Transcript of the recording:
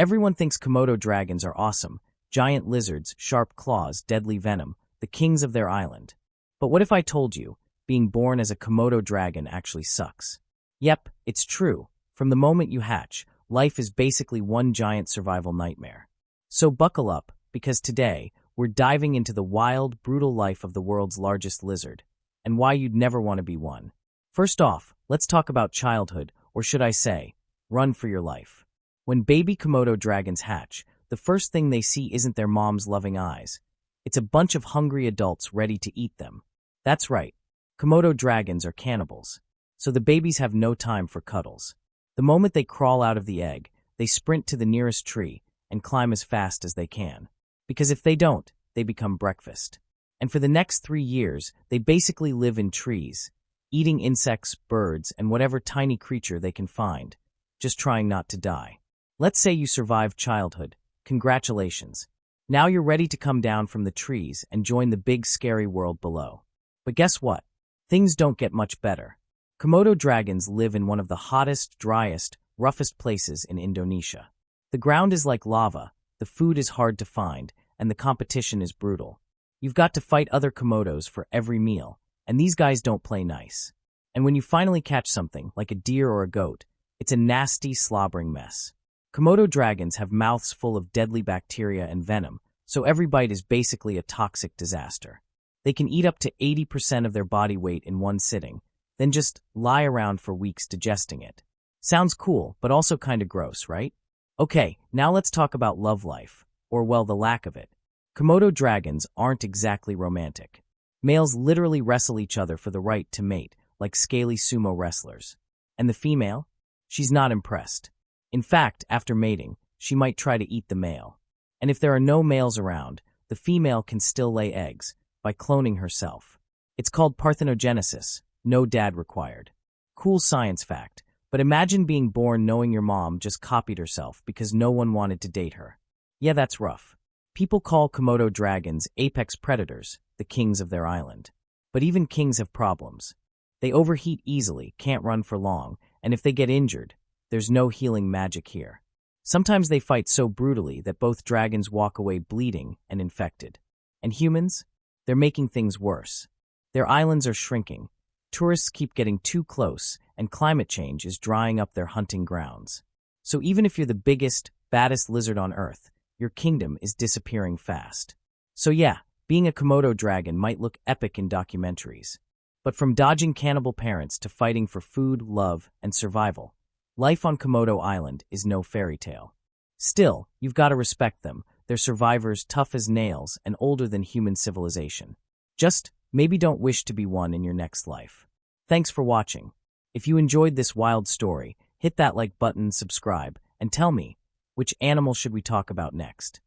Everyone thinks Komodo dragons are awesome, giant lizards, sharp claws, deadly venom, the kings of their island. But what if I told you, being born as a Komodo dragon actually sucks? Yep, it's true. From the moment you hatch, life is basically one giant survival nightmare. So buckle up, because today, we're diving into the wild, brutal life of the world's largest lizard, and why you'd never want to be one. First off, let's talk about childhood, or should I say, run for your life. When baby Komodo dragons hatch, the first thing they see isn't their mom's loving eyes. It's a bunch of hungry adults ready to eat them. That's right, Komodo dragons are cannibals, so the babies have no time for cuddles. The moment they crawl out of the egg, they sprint to the nearest tree and climb as fast as they can. Because if they don't, they become breakfast. And for the next 3 years, they basically live in trees, eating insects, birds, and whatever tiny creature they can find, just trying not to die. Let's say you survived childhood. Congratulations. Now you're ready to come down from the trees and join the big scary world below. But guess what? Things don't get much better. Komodo dragons live in one of the hottest, driest, roughest places in Indonesia. The ground is like lava, the food is hard to find, and the competition is brutal. You've got to fight other Komodos for every meal, and these guys don't play nice. And when you finally catch something, like a deer or a goat, it's a nasty, slobbering mess. Komodo dragons have mouths full of deadly bacteria and venom, so every bite is basically a toxic disaster. They can eat up to 80% of their body weight in one sitting, then just lie around for weeks digesting it. Sounds cool, but also kinda gross, right? Okay, now let's talk about love life, or well, the lack of it. Komodo dragons aren't exactly romantic. Males literally wrestle each other for the right to mate, like scaly sumo wrestlers. And the female? She's not impressed. In fact, after mating, she might try to eat the male. And if there are no males around, the female can still lay eggs by cloning herself. It's called parthenogenesis, no dad required. Cool science fact, but imagine being born knowing your mom just copied herself because no one wanted to date her. Yeah, that's rough. People call Komodo dragons apex predators, the kings of their island. But even kings have problems. They overheat easily, can't run for long, and if they get injured, there's no healing magic here. Sometimes they fight so brutally that both dragons walk away bleeding and infected. And humans? They're making things worse. Their islands are shrinking. Tourists keep getting too close, and climate change is drying up their hunting grounds. So even if you're the biggest, baddest lizard on Earth, your kingdom is disappearing fast. So yeah, being a Komodo dragon might look epic in documentaries. But from dodging cannibal parents to fighting for food, love, and survival, life on Komodo Island is no fairy tale. Still, you've got to respect them. They're survivors tough as nails and older than human civilization. Just maybe don't wish to be one in your next life. Thanks for watching. If you enjoyed this wild story, hit that like button, subscribe, and tell me, which animal should we talk about next?